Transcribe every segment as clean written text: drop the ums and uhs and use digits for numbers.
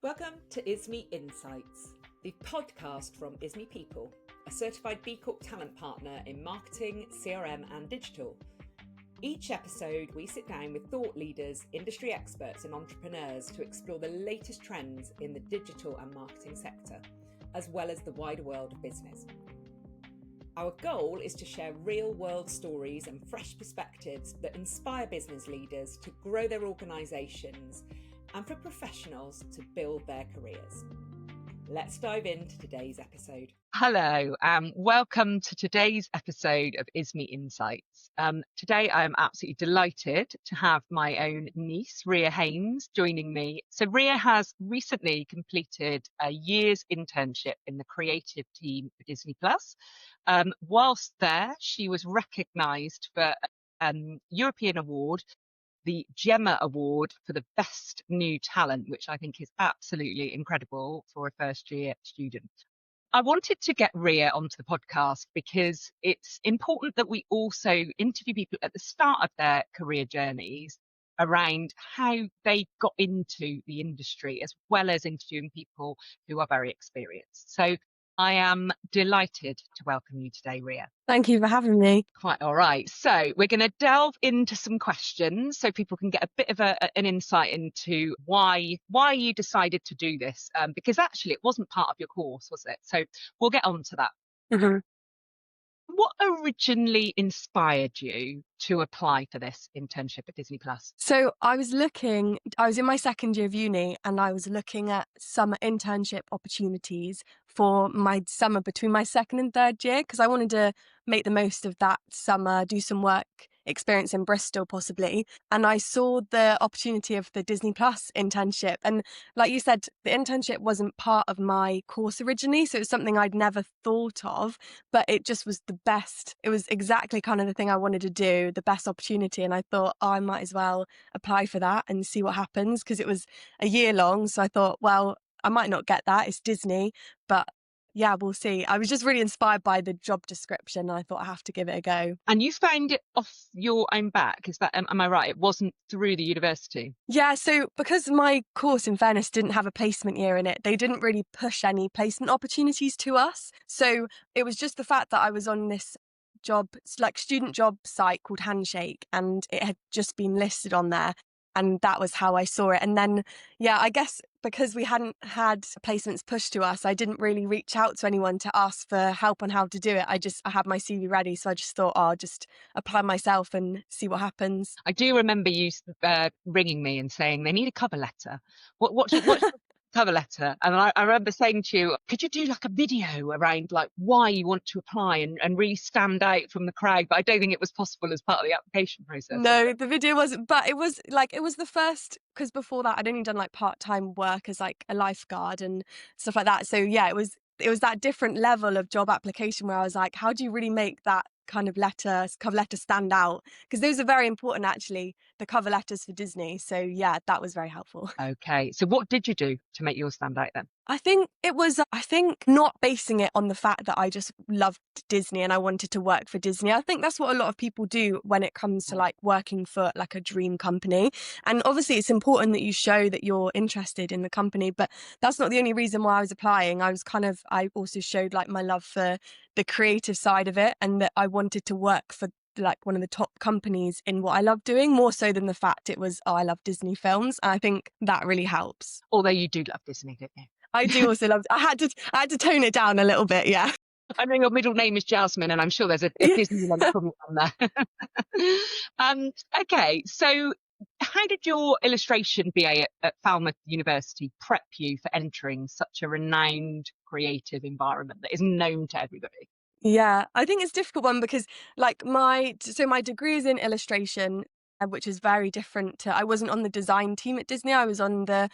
Welcome to Isme Insights, the podcast from Isme People, a certified B Corp talent partner in marketing, CRM and digital. Each episode, we sit down with thought leaders, industry experts and entrepreneurs to explore the latest trends in the digital and marketing sector, as well as the wider world of business. Our goal is to share real-world stories and fresh perspectives that inspire business leaders to grow their organisations and for professionals to build their careers. Let's dive into today's episode. Hello, welcome to today's episode of Isme Insights. Today I am absolutely delighted to have my own niece, Rhea Haynes, joining me. So Rhea has recently completed a year's internship in the creative team at Disney+. Whilst there, she was recognised for European award, the Gemma Award for the Best New Talent, which I think is absolutely incredible for a first year student. I wanted to get Rhea onto the podcast because it's important that we also interview people at the start of their career journeys around how they got into the industry, as well as interviewing people who are very experienced. So I am delighted to welcome you today, Rhea. Thank you for having me. Quite all right. So we're going to delve into some questions so people can get a bit of an insight into why you decided to do this, because actually it wasn't part of your course, was it? So we'll get on to that. Mm-hmm. What originally inspired you to apply for this internship at Disney+? So I was in my second year of uni and I was looking at summer internship opportunities for my summer between my second and third year, because I wanted to make the most of that summer, do some work experience in Bristol possibly. And I saw the opportunity of the Disney Plus internship. And like you said, the internship wasn't part of my course originally. So it was something I'd never thought of, but it just was the best. It was exactly kind of the thing I wanted to do, the best opportunity. And I thought, oh, I might as well apply for that and see what happens, because it was a year long. So I thought, well, I might not get that. It's Disney, but yeah, we'll see. I was just really inspired by the job description and I thought I have to give it a go. And you found it off your own back, is that, am I right? It wasn't through the university? Yeah, so because my course, in fairness, didn't have a placement year in it, they didn't really push any placement opportunities to us. So it was just the fact that I was on this student job site called Handshake, and it had just been listed on there. And that was how I saw it. And then, yeah, I guess because we hadn't had placements pushed to us, I didn't really reach out to anyone to ask for help on how to do it. I had my CV ready. So I just thought, I'll just apply myself and see what happens. I do remember you ringing me and saying they need a cover letter. What's cover letter? And I remember saying to you, could you do like a video around like why you want to apply and really stand out from the crowd? But I don't think it was possible as part of the application process. No, the video wasn't, but it was the first, because before that I'd only done like part-time work as like a lifeguard and stuff like that. So yeah, it was that different level of job application where I was like, how do you really make that kind of cover letter stand out? Because those are very important, actually, the cover letters for Disney. So yeah, that was very helpful. Okay, so what did you do to make yours stand out then? I think not basing it on the fact that I just loved Disney and I wanted to work for Disney. I think that's what a lot of people do when it comes to like working for like a dream company. And obviously it's important that you show that you're interested in the company, but that's not the only reason why I was applying. I also showed like my love for the creative side of it, and that I wanted to work for like one of the top companies in what I love doing, more so than the fact it was, I love Disney films. And I think that really helps. Although you do love Disney, don't you? I do also love. I had to tone it down a little bit. Yeah. I know your middle name is Jasmine, and I'm sure there's a Disneyland coming on there. Okay, so how did your illustration BA at Falmouth University prep you for entering such a renowned creative environment that is known to everybody? Yeah, I think it's a difficult one because like my degree is in illustration, which is very different to, I wasn't on the design team at Disney. I was on the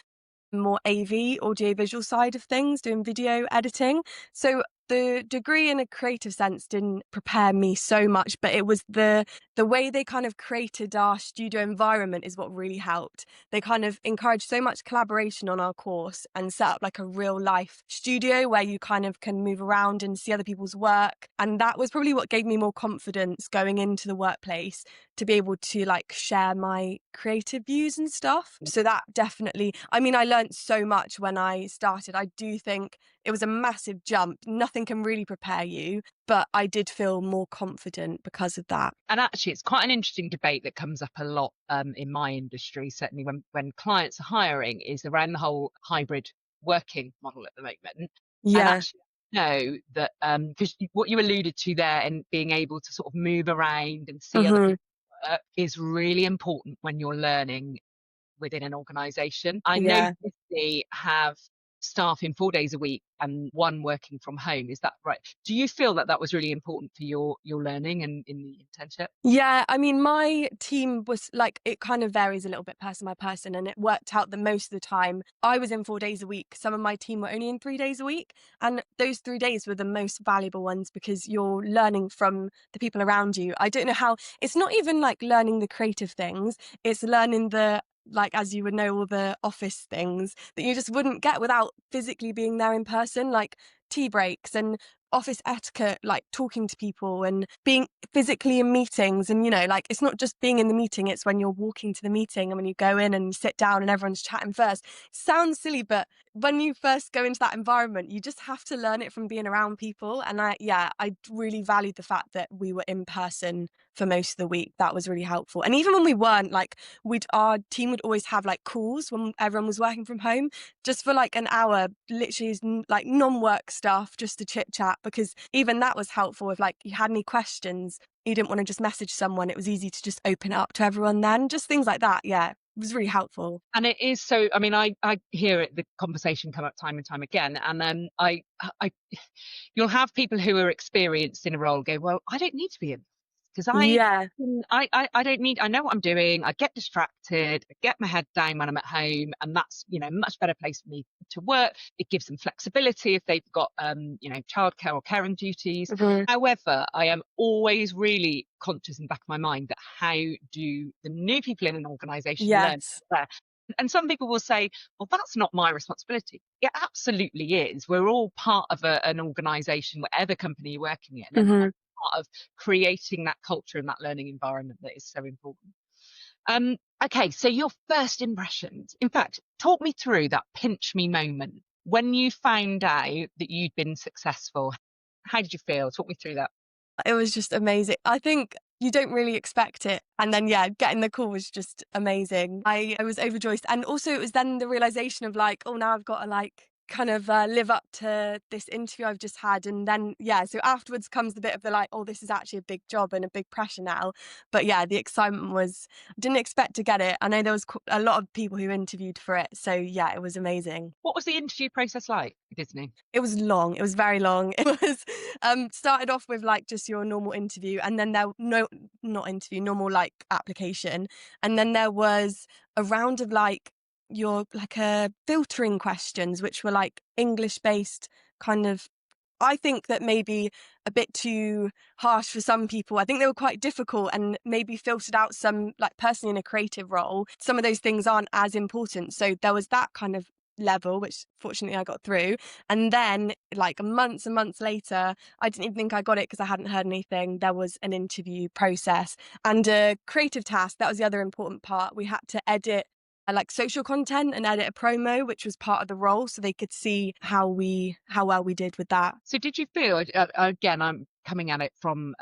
more AV, audio-visual side of things, doing video editing. So the degree in a creative sense didn't prepare me so much, but it was the way they kind of created our studio environment is what really helped. They kind of encouraged so much collaboration on our course and set up like a real life studio where you kind of can move around and see other people's work. And that was probably what gave me more confidence going into the workplace, to be able to like share my creative views and stuff. So that definitely, I mean, I learned so much when I started. I do think it was a massive jump. Nothing can really prepare you, but I did feel more confident because of that. And actually, it's quite an interesting debate that comes up a lot in my industry, certainly when clients are hiring, is around the whole hybrid working model at the moment. And Yeah. actually, know that because what you alluded to there and being able to sort of move around and see other people work is really important when you're learning within an organisation. I know Yeah. Disney have staff in 4 days a week and one working from home. Is that right? Do you feel that was really important for your learning and in the internship? Yeah, I mean, my team was like, it kind of varies a little bit person by person, and it worked out that most of the time I was in 4 days a week. Some of my team were only in 3 days a week. And those 3 days were the most valuable ones because you're learning from the people around you. I don't know how, it's not even like learning the creative things, it's learning the, like, as you would know, all the office things that you just wouldn't get without physically being there in person, like tea breaks and office etiquette, like talking to people and being physically in meetings. And, you know, like it's not just being in the meeting, it's when you're walking to the meeting and when you go in and you sit down and everyone's chatting first. Sounds silly, but when you first go into that environment, you just have to learn it from being around people. And I really valued the fact that we were in person for most of the week. That was really helpful. And even when we weren't, like, our team would always have like calls when everyone was working from home, just for like an hour, literally like non-work stuff, just to chit chat, because even that was helpful. If like you had any questions, you didn't want to just message someone, it was easy to just open it up to everyone then. Just things like that. Yeah, it was really helpful. And it is so, I mean, I hear it, the conversation come up time and time again. And then you'll have people who are experienced in a role go, well, I don't need to be in because Yeah. I don't need, I know what I'm doing. I get distracted, I get my head down when I'm at home, and that's, you know, much better place for me to work. It gives them flexibility if they've got, you know, childcare or caring duties. Mm-hmm. However, I am always really conscious in the back of my mind that how do the new people in an organisation learn Yes. there? And some people will say, well, that's not my responsibility. It absolutely is. We're all part of an organisation, whatever company you're working in, and Mm-hmm. part of creating that culture and that learning environment that is so important. Okay, so your first impressions. In fact, talk me through that pinch me moment when you found out that you'd been successful. How did you feel? Talk me through that. It was just amazing. I think you don't really expect it. And then, yeah, getting the call was just amazing. I was overjoyed. And also it was then the realization of like, oh, now I've got to like kind of live up to this interview I've just had. And then, yeah, so afterwards comes the bit of the like, oh, this is actually a big job and a big pressure now. But yeah, the excitement was, I didn't expect to get it. I know there was a lot of people who interviewed for it. So yeah, it was amazing. What was the interview process like at Disney? It was long. It was very long. It was started off with like just your normal interview, and then normal like application, and then there was a round of like your like filtering questions, which were like English based kind of. I think that maybe a bit too harsh for some people. I think they were quite difficult and maybe filtered out some, like personally in a creative role, some of those things aren't as important. So there was that kind of level, which fortunately I got through. And then like months and months later, I didn't even think I got it because I hadn't heard anything. There was an interview process and a creative task. That was the other important part. We had to edit like social content and edit a promo, which was part of the role, so they could see how well we did with that. So did you feel, again, I'm coming at it from,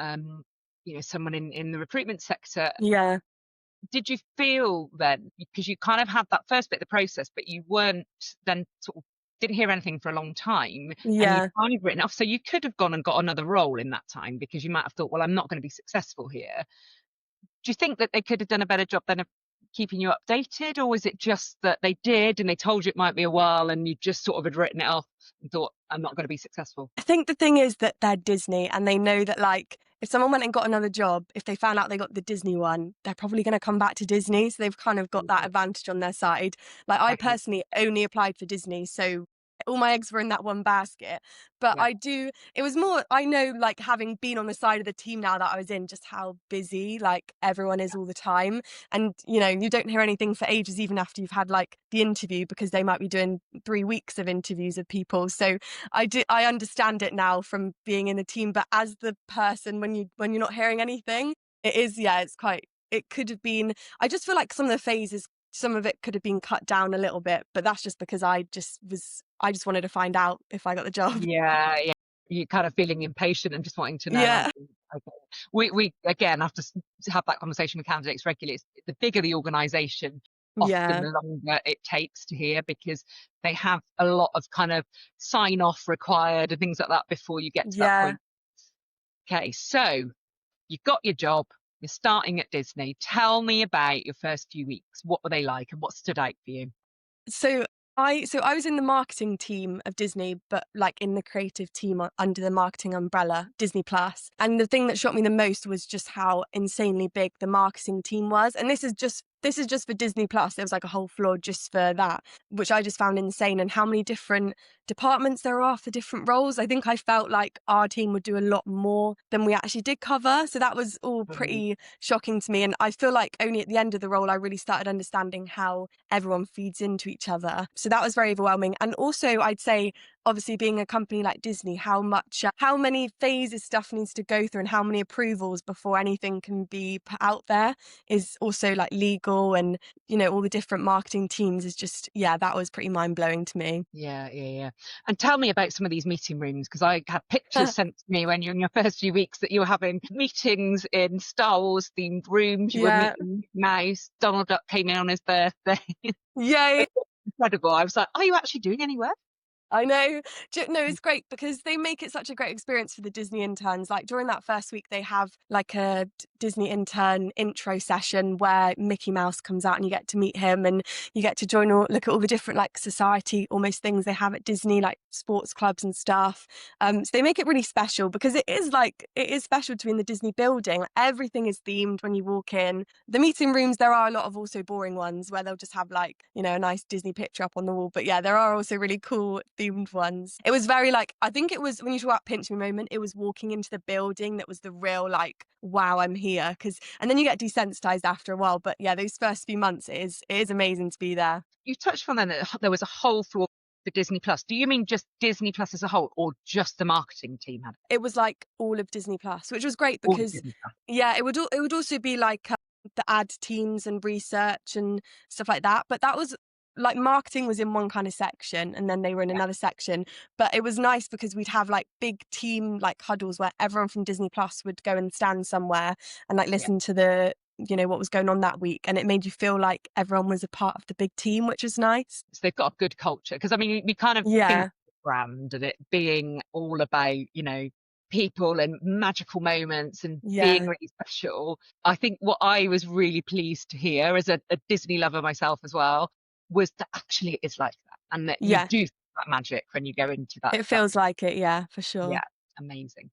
you know, someone in the recruitment sector. Yeah. Did you feel then, because you kind of had that first bit of the process, but you weren't then sort of didn't hear anything for a long time, and you'd Yeah. kind of written off, so you could have gone and got another role in that time because you might have thought, well, I'm not going to be successful here. Do you think that they could have done a better job then of keeping you updated, or was it just that they did and they told you it might be a while and you just sort of had written it off and thought, I'm not going to be successful? I think the thing is that they're Disney and they know that like if someone went and got another job, if they found out they got the Disney one, they're probably going to come back to Disney. So they've kind of got that advantage on their side. Like I Okay. personally only applied for Disney, so all my eggs were in that one basket. But Yeah. it was more, I know, like having been on the side of the team now that I was in, just how busy like everyone is all the time. And, you know, you don't hear anything for ages, even after you've had like the interview, because they might be doing 3 weeks of interviews of people. So I understand it now from being in the team, but as the person, when you're not hearing anything, it is, yeah, it's quite it could have been, I just feel like some of the phases, some of it could have been cut down a little bit, but that's just because I just wanted to find out if I got the job. Yeah, yeah. You're kind of feeling impatient and just wanting to know, Yeah. aren't you? Okay. We again have to have that conversation with candidates regularly. The bigger the organisation, often Yeah. the longer it takes to hear, because they have a lot of kind of sign off required and things like that before you get to that Yeah. point. Okay, so you've got your job, you're starting at Disney. Tell me about your first few weeks. What were they like and what stood out for you? So I was in the marketing team of Disney, but like in the creative team under the marketing umbrella, Disney Plus. And the thing that shocked me the most was just how insanely big the marketing team was. And this is just for Disney Plus. There was like a whole floor just for that, which I just found insane. And how many different departments there are for different roles. I think I felt like our team would do a lot more than we actually did cover. So that was all pretty shocking to me. And I feel like only at the end of the role, I really started understanding how everyone feeds into each other. So that was very overwhelming. And also, I'd say, obviously, being a company like Disney, how many phases stuff needs to go through and how many approvals before anything can be put out there is also like legal, and all the different marketing teams is just, that was pretty mind-blowing to me. Yeah. And tell me about some of these meeting rooms, because I had pictures sent to me when you're in your first few weeks that you were having meetings in Star Wars themed rooms. You were meeting Mouse. Donald Duck came in on his birthday. Yeah. Incredible. I was like, are you actually doing any work? I know. No, it's great because they make it such a great experience for the Disney interns. Like during that first week, they have like a Disney intern intro session where Mickey Mouse comes out and you get to meet him and you get to look at all the different like society almost things they have at Disney, like sports clubs and stuff. So they make it really special because it is special to be in the Disney building. Like, everything is themed when you walk in. The meeting rooms, there are a lot of also boring ones where they'll just have like, a nice Disney picture up on the wall. But yeah, there are also really cool themed ones. It was very like, I think it was, when you talk about pinch me moment, it was walking into the building that was the real like, wow, I'm here. And then you get desensitized after a while. But yeah, those first few months, it is amazing to be there. You touched on that there was a whole floor for Disney Plus. Do you mean just Disney Plus as a whole, or just the marketing team had it? It was like all of Disney Plus, which was great because it would also be like the ad teams and research and stuff like that. But that was like marketing was in one kind of section and then they were in another section. But it was nice because we'd have like big team like huddles where everyone from Disney Plus would go and stand somewhere and like listen to the what was going on that week, and it made you feel like everyone was a part of the big team, which was nice. So they've got a good culture, because I mean we kind of think brand and it being all about people and magical moments and being really special. I think what I was really pleased to hear as a Disney lover myself as well was that actually it's like that, and that you do that magic when you go into that. It feels like it, for sure. Yeah, amazing.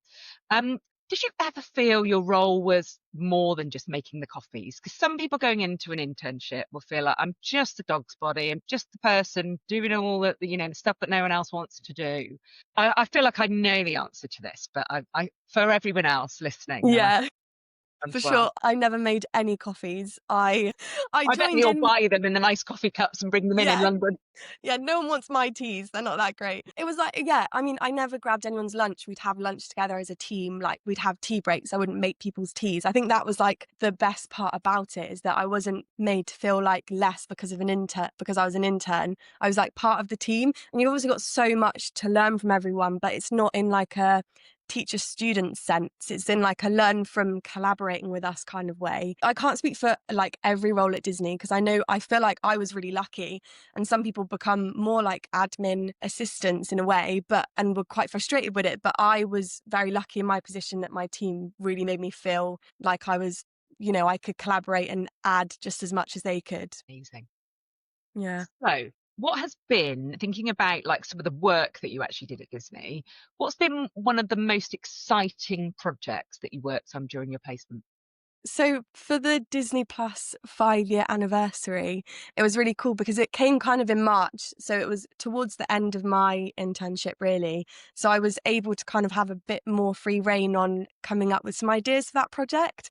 Did you ever feel your role was more than just making the coffees? Because some people going into an internship will feel like, I'm just a dog's body, I'm just the person doing all the the stuff that no one else wants to do. I feel like I know the answer to this, but I for everyone else listening, for sure. I never made any coffees. I bet you'll buy them in the nice coffee cups and bring them in London. Yeah, no one wants my teas. They're not that great. It was like, I mean, I never grabbed anyone's lunch. We'd have lunch together as a team. Like we'd have tea breaks. I wouldn't make people's teas. I think that was like the best part about it, is that I wasn't made to feel like less because I was an intern. I was like part of the team, and you've obviously got so much to learn from everyone, but it's not in like a teacher-student sense. It's in like a learn from collaborating with us kind of way. I can't speak for like every role at Disney because I feel like I was really lucky, and some people become more like admin assistants in a way, and were quite frustrated with it. But I was very lucky in my position that my team really made me feel like I was, I could collaborate and add just as much as they could. Amazing. Yeah. So what has been, thinking about like some of the work that you actually did at Disney, what's been one of the most exciting projects that you worked on during your placement? So for the Disney Plus 5-year anniversary, it was really cool because it came kind of in March. So it was towards the end of my internship, really. So I was able to kind of have a bit more free rein on coming up with some ideas for that project.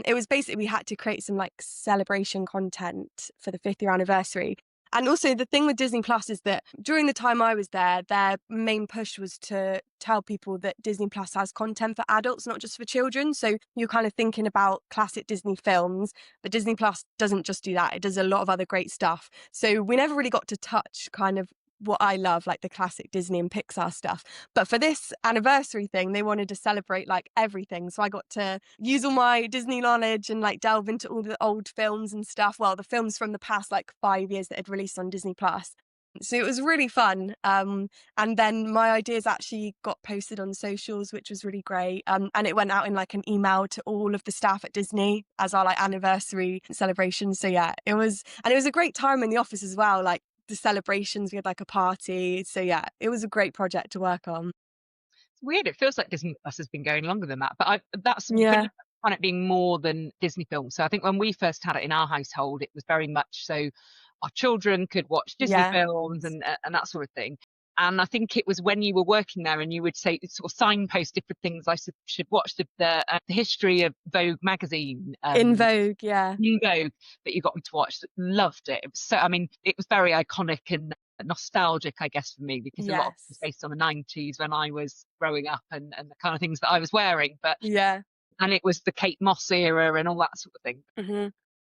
It was basically, we had to create some like celebration content for the 5th year anniversary. And also the thing with Disney Plus is that during the time I was there, their main push was to tell people that Disney Plus has content for adults, not just for children. So you're kind of thinking about classic Disney films, but Disney Plus doesn't just do that. It does a lot of other great stuff. So we never really got to touch kind of what I love, like the classic Disney and Pixar stuff. But for this anniversary thing, they wanted to celebrate like everything. So I got to use all my Disney knowledge and like delve into all the old films and stuff. Well, the films from the past like 5 years that had released on Disney Plus. So it was really fun. And then my ideas actually got posted on socials, which was really great. And it went out in like an email to all of the staff at Disney as our like anniversary celebration. So yeah, it was a great time in the office as well. Like the celebrations, we had like a party. So yeah, it was a great project to work on. It's weird. It feels like Disney Plus has been going longer than that, but that's when Yeah. you find it being more than Disney films. So I think when we first had it in our household, it was very much so our children could watch Disney Yeah. films and that sort of thing. And I think it was when you were working there and you would say sort of signpost different things. I should watch the history of Vogue magazine. In Vogue, yeah. In Vogue that you got me to watch. Loved it. It was so. I mean, it was very iconic and nostalgic, I guess, for me, because a lot of it was based on the 90s when I was growing up and the kind of things that I was wearing. But yeah, and it was the Kate Moss era and all that sort of thing. Mm-hmm.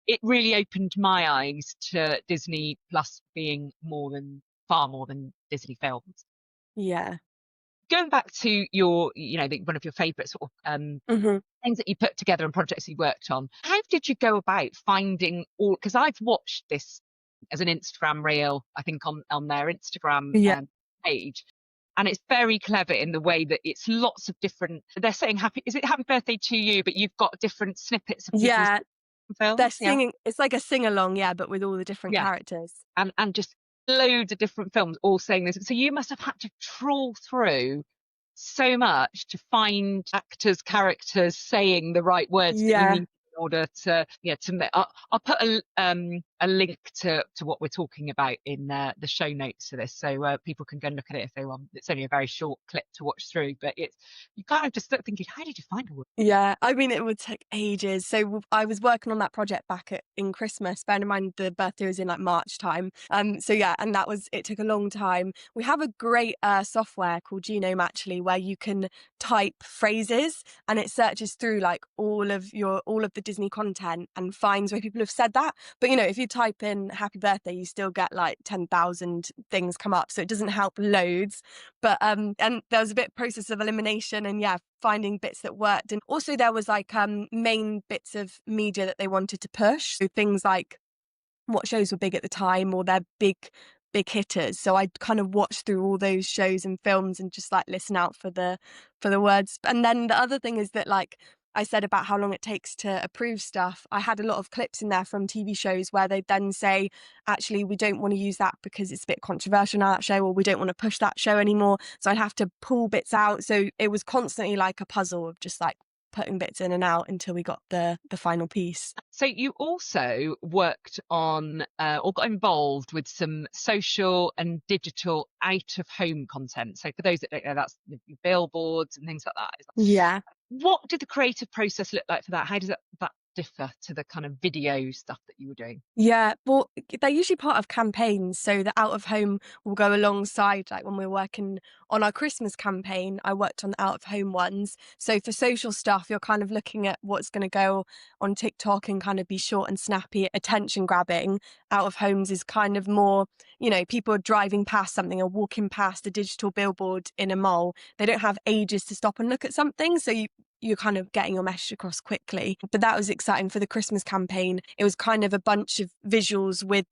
It really opened my eyes to Disney Plus being far more than Disney films. Yeah. Going back to your, one of your favourite sort of Mm-hmm. things that you put together and projects you worked on, how did you go about finding all? Because I've watched this as an Instagram reel, I think on their Instagram page, and it's very clever in the way that it's lots of different. They're saying happy birthday to you, but you've got different snippets of people's films. They're singing. It's like a sing along, but with all the different characters and just loads of different films all saying this. So you must have had to trawl through so much to find characters saying the right words that you need in order to I'll put a link to what we're talking about in the show notes for this, so people can go and look at it if they want. It's only a very short clip to watch through, but you kind of just start thinking, how did you find all it? I mean, it would take ages. So I was working on that project back in Christmas. Bear in mind the birthday was in like March time. And it took a long time. We have a great software called Genome actually, where you can type phrases and it searches through like all of the Disney content and finds where people have said that. But if you type in happy birthday, you still get like 10,000 things come up, so it doesn't help loads. But and there was a bit process of elimination and finding bits that worked. And also there was like main bits of media that they wanted to push, so things like what shows were big at the time or their big hitters. So I kind of watched through all those shows and films and just like listen out for the words. And then the other thing is that, like I said about how long it takes to approve stuff, I had a lot of clips in there from TV shows where they then say, actually, we don't want to use that because it's a bit controversial now, that show, or we don't want to push that show anymore. So I'd have to pull bits out. So it was constantly like a puzzle of just like putting bits in and out until we got the final piece. So you also worked on or got involved with some social and digital out-of-home content. So for those that don't know, that's billboards and things like that. Yeah. What did the creative process look like for that? How does that differ to the kind of video stuff that you were doing? Yeah, well, they're usually part of campaigns. So the out of home will go alongside, like when we're working on our Christmas campaign, I worked on the out of home ones. So for social stuff, you're kind of looking at what's going to go on TikTok and kind of be short and snappy, attention grabbing. Out of homes is kind of more, people are driving past something or walking past a digital billboard in a mall. They don't have ages to stop and look at something. So you're kind of getting your message across quickly. But that was exciting for the Christmas campaign. It was kind of a bunch of visuals with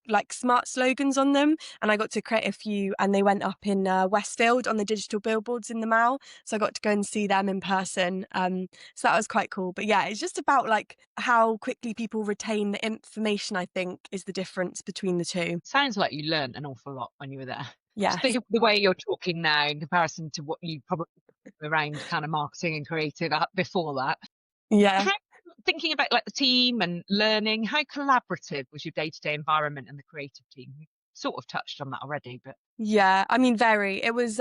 like smart slogans on them. And I got to create a few and they went up in Westfield on the digital billboards in the mall. So I got to go and see them in person. So that was quite cool. But it's just about like how quickly people retain the information, I think, is the difference between the two. Sounds like you learned an awful lot when you were there. Yeah. The way you're talking now in comparison to what you probably around kind of marketing and creative before that. Yeah. Thinking about like the team and learning, how collaborative was your day-to-day environment and the creative team? You sort of touched on that already, but I mean, very. It was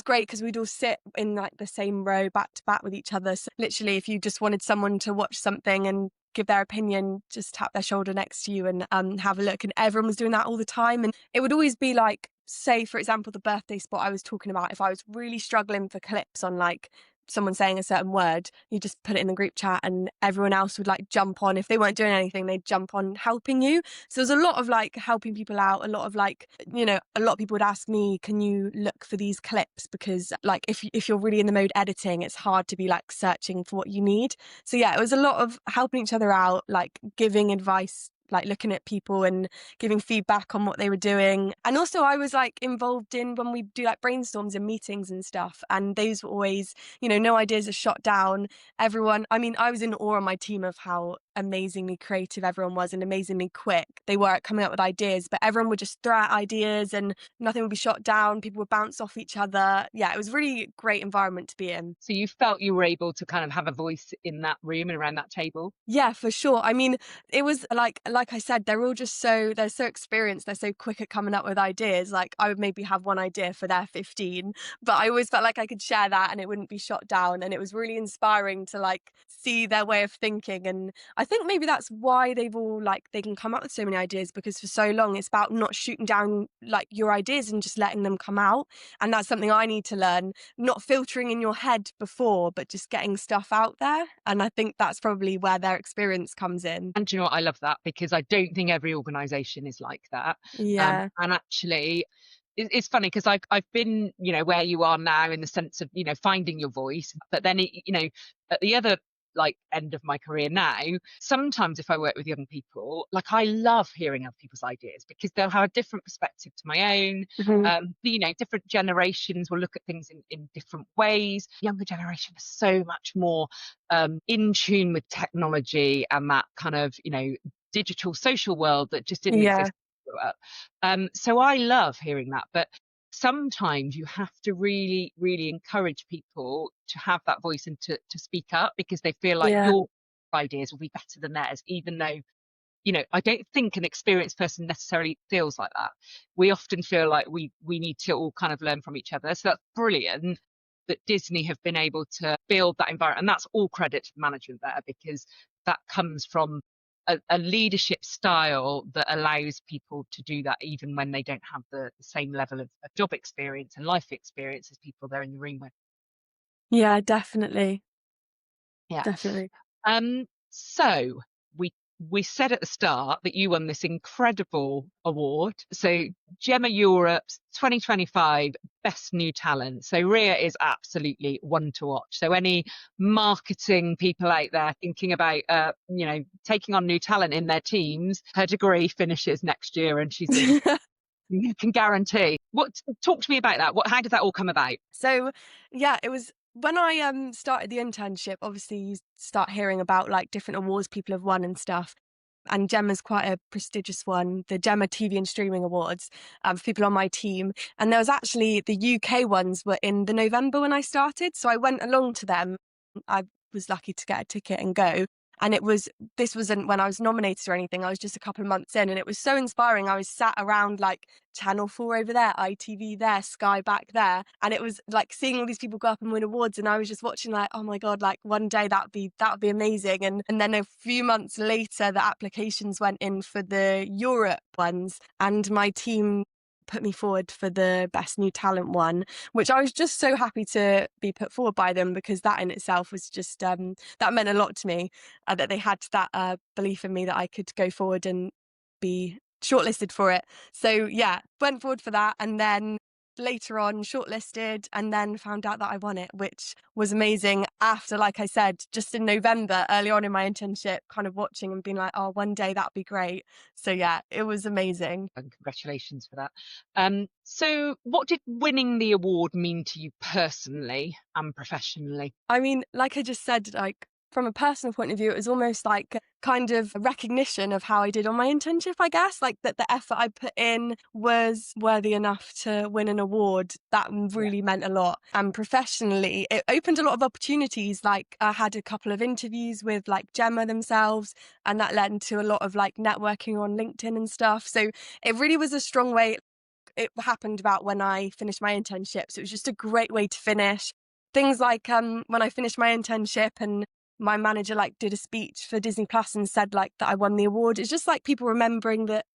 great because we'd all sit in like the same row back to back with each other. So literally, if you just wanted someone to watch something and give their opinion, just tap their shoulder next to you and have a look. And everyone was doing that all the time. And it would always be like, say, for example, the birthday spot I was talking about, if I was really struggling for clips on like someone saying a certain word, you just put it in the group chat and everyone else would like jump on. If they weren't doing anything, they'd jump on helping you. So there's a lot of like helping people out, a lot of like, you know, a lot of people would ask me, can you look for these clips? Because like if you're really in the mode editing, it's hard to be like searching for what you need. So yeah, it was a lot of helping each other out, like giving advice, like looking at people and giving feedback on what they were doing. And also I was like involved in when we do like brainstorms and meetings and stuff, and those were always, you know, no ideas are shot down. Everyone, I mean, I was in awe on my team of how amazingly creative everyone was and amazingly quick they were at coming up with ideas, but everyone would just throw out ideas and nothing would be shot down. People would bounce off each other. Yeah, it was a really great environment to be in. So you felt you were able to kind of have a voice in that room and around that table? Yeah, for sure. I mean, it was like I said, they're all just they're so experienced, they're so quick at coming up with ideas. Like I would maybe have one idea for their 15, but I always felt like I could share that and it wouldn't be shot down. And it was really inspiring to like see their way of thinking. And I think maybe that's why they've all like, they can come up with so many ideas, because for so long it's about not shooting down like your ideas and just letting them come out. And that's something I need to learn, not filtering in your head before, but just getting stuff out there. And I think that's probably where their experience comes in. And do you know what? I love that, because I don't think every organisation is like that. Yeah. And actually, it's funny because I've been, you know, where you are now in the sense of, you know, finding your voice. But then, you know, at the other like end of my career now, sometimes if I work with young people, like I love hearing other people's ideas because they'll have a different perspective to my own. You know, different generations will look at things in different ways. Younger generation is so much more in tune with technology and that kind of, you know, digital social world that just didn't exist. So I love hearing that, but sometimes you have to really, really encourage people to have that voice and to speak up, because they feel like your ideas will be better than theirs, even though, you know, I don't think an experienced person necessarily feels like that. We often feel like we need to all kind of learn from each other. So that's brilliant that Disney have been able to build that environment. And that's all credit to management there, because that comes from a leadership style that allows people to do that even when they don't have the same level of job experience and life experience as people they're in the room with. Yeah, definitely. Yeah. Definitely. So we said at the start that you won this incredible award. So Gemma Europe's 2025 Best New Talent. So Rhea is absolutely one to watch. So any marketing people out there thinking about, you know, taking on new talent in their teams, her degree finishes next year and she's in. You can guarantee. Talk to me about that. How did that all come about? So yeah, it was when I started the internship. Obviously you start hearing about like different awards people have won and stuff. And Gemma's quite a prestigious one, the Gemma TV and Streaming Awards, for people on my team. And there was actually the UK ones were in the November when I started. So I went along to them. I was lucky to get a ticket and go. And this wasn't when I was nominated or anything. I was just a couple of months in, and it was so inspiring. I was sat around like Channel 4 over there, ITV there, Sky back there. And it was like seeing all these people go up and win awards. And I was just watching like, oh my God, like one day that would be amazing. And then a few months later, the applications went in for the Europe ones, and my team put me forward for the Best New Talent one, which I was just so happy to be put forward by them, because that in itself was just that meant a lot to me, that they had that belief in me that I could go forward and be shortlisted for it. So yeah, went forward for that, and then later on shortlisted, and then found out that I won it, which was amazing. After, like I said, just in November, early on in my internship, kind of watching and being like, oh, one day that'd be great. So yeah, it was amazing. And congratulations for that. So what did winning the award mean to you personally and professionally? I mean, like I just said, like from a personal point of view, it was almost like kind of recognition of how I did on my internship, I guess, like that the effort I put in was worthy enough to win an award. That really meant a lot. And professionally, it opened a lot of opportunities. Like I had a couple of interviews with like Gemma themselves, and that led into a lot of like networking on LinkedIn and stuff. So it really was a strong way. It happened about when I finished my internship. So it was just a great way to finish. Things like when I finished my internship and my manager like did a speech for Disney Plus and said like that I won the award. It's just like people remembering that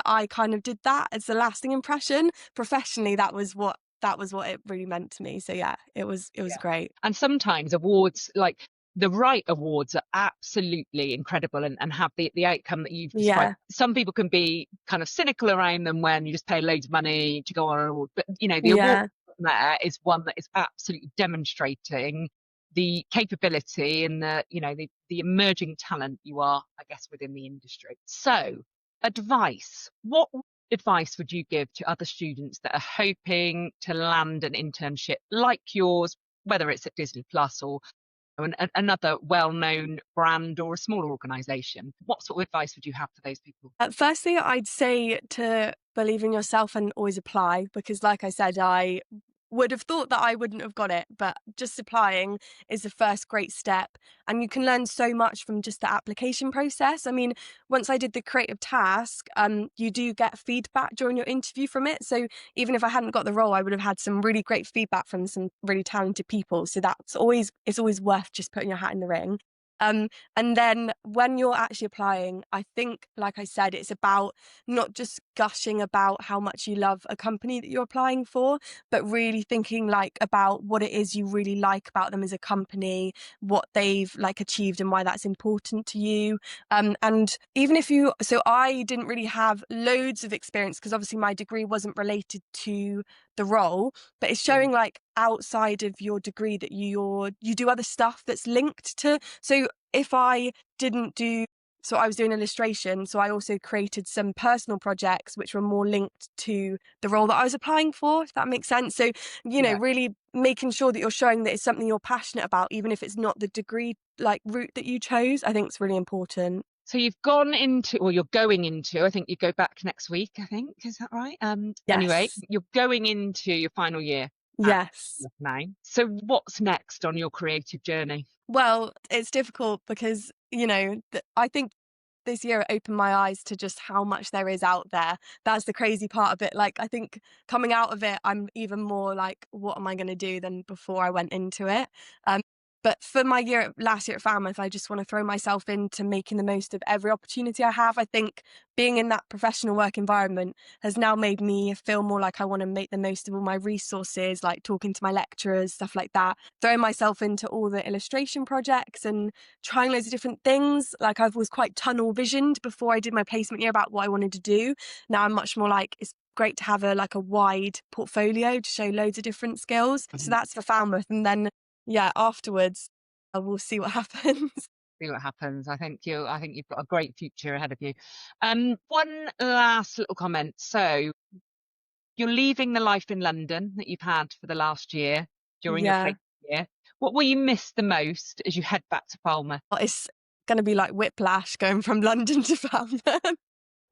I kind of did that as a lasting impression. Professionally, that was what it really meant to me. So yeah, it was great. And sometimes awards, like the right awards, are absolutely incredible and have the outcome that you've described. Some people can be kind of cynical around them when you just pay loads of money to go on an award, but the award there is one that is absolutely demonstrating the capability and the emerging talent you are, I guess, within the industry. So, advice. What advice would you give to other students that are hoping to land an internship like yours, whether it's at Disney Plus or another well-known brand or a small organisation? What sort of advice would you have for those people? Firstly, I'd say to believe in yourself and always apply, because like I said, I would have thought that I wouldn't have got it, but just applying is the first great step, and you can learn so much from just the application process. I mean, once I did the creative task, you do get feedback during your interview from it. So even if I hadn't got the role, I would have had some really great feedback from some really talented people. So it's always worth just putting your hat in the ring. And then when you're actually applying, I think, like I said, it's about not just gushing about how much you love a company that you're applying for, but really thinking like about what it is you really like about them as a company, what they've like achieved and why that's important to you. And even if so I didn't really have loads of experience because obviously my degree wasn't related to the role, but it's showing like outside of your degree that you do other stuff that's linked to. So if I didn't do, so I was doing illustration, so I also created some personal projects which were more linked to the role that I was applying for, if that makes sense. So, really making sure that you're showing that it's something you're passionate about, even if it's not the degree like route that you chose, I think it's really important. So you've gone into, or you're going into, I think you go back next week, I think, is that right? Yes. Anyway, you're going into your final year. Yes. Now. So what's next on your creative journey? Well, it's difficult because, I think this year it opened my eyes to just how much there is out there. That's the crazy part of it. Like, I think coming out of it, I'm even more like, what am I going to do than before I went into it? But for my last year at Falmouth, I just want to throw myself into making the most of every opportunity I have. I think being in that professional work environment has now made me feel more like I want to make the most of all my resources, like talking to my lecturers, stuff like that, throwing myself into all the illustration projects and trying loads of different things. Like I was quite tunnel visioned before I did my placement year about what I wanted to do. Now I'm much more like, it's great to have a wide portfolio to show loads of different skills. So that's for Falmouth. And then afterwards, we'll see what happens. See what happens. I think you've got a great future ahead of you. One last little comment. So you're leaving the life in London that you've had for the last year during your placement year. What will you miss the most as you head back to Falmouth? Well, it's going to be like whiplash going from London to Falmouth.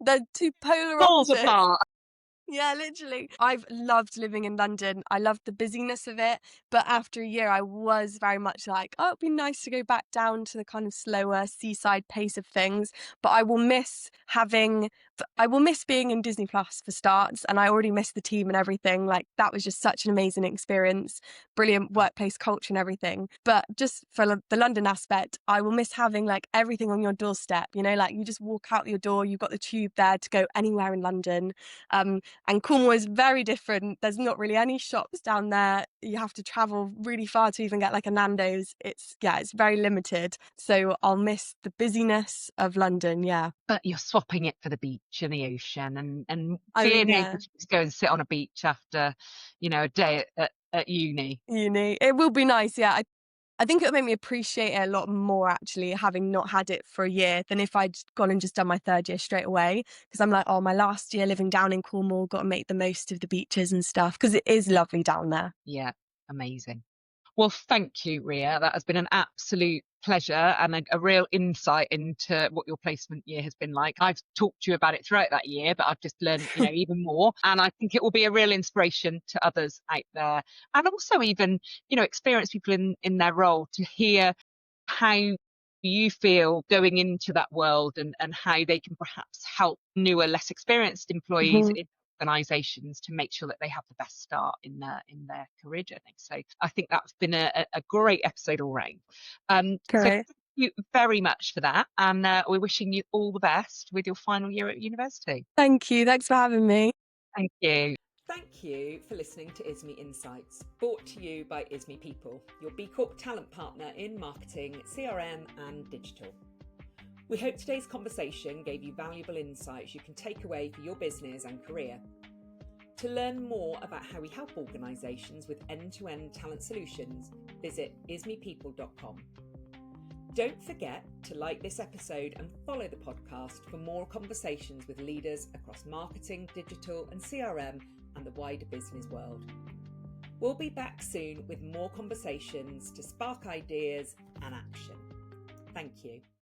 They're two polar opposites. Apart. Yeah, literally. I've loved living in London. I loved the busyness of it. But after a year, I was very much like, oh, it'd be nice to go back down to the kind of slower seaside pace of things. But I will miss being in Disney Plus for starts. And I already miss the team and everything. Like, that was just such an amazing experience, brilliant workplace culture and everything. But just for the London aspect, I will miss having like everything on your doorstep. Like you just walk out your door, you've got the tube there to go anywhere in London. And Cornwall is very different. There's not really any shops down there. You have to travel really far to even get like a Nando's. It's very limited. So I'll miss the busyness of London, yeah. But you're swapping it for the beach and the ocean and being able to just go and sit on a beach after, a day at uni. It will be nice, yeah. I think it'll make me appreciate it a lot more, actually, having not had it for a year than if I'd gone and just done my third year straight away. Because I'm like, oh, my last year living down in Cornwall, got to make the most of the beaches and stuff, because it is lovely down there. Yeah, amazing. Well, thank you, Rhea. That has been an absolute pleasure and a real insight into what your placement year has been like. I've talked to you about it throughout that year, but I've just learned, even more. And I think it will be a real inspiration to others out there. And also even, experienced people in their role to hear how you feel going into that world and how they can perhaps help newer, less experienced employees in organisations to make sure that they have the best start in their career journey. So I think that's been a great episode all round. So you very much for that. And we're wishing you all the best with your final year at university. Thank you. Thanks for having me. Thank you. Thank you for listening to Isme Insights, brought to you by Isme People, your B Corp talent partner in marketing, CRM and digital. We hope today's conversation gave you valuable insights you can take away for your business and career. To learn more about how we help organisations with end-to-end talent solutions, visit ismepeople.com. Don't forget to like this episode and follow the podcast for more conversations with leaders across marketing, digital and CRM and the wider business world. We'll be back soon with more conversations to spark ideas and action. Thank you.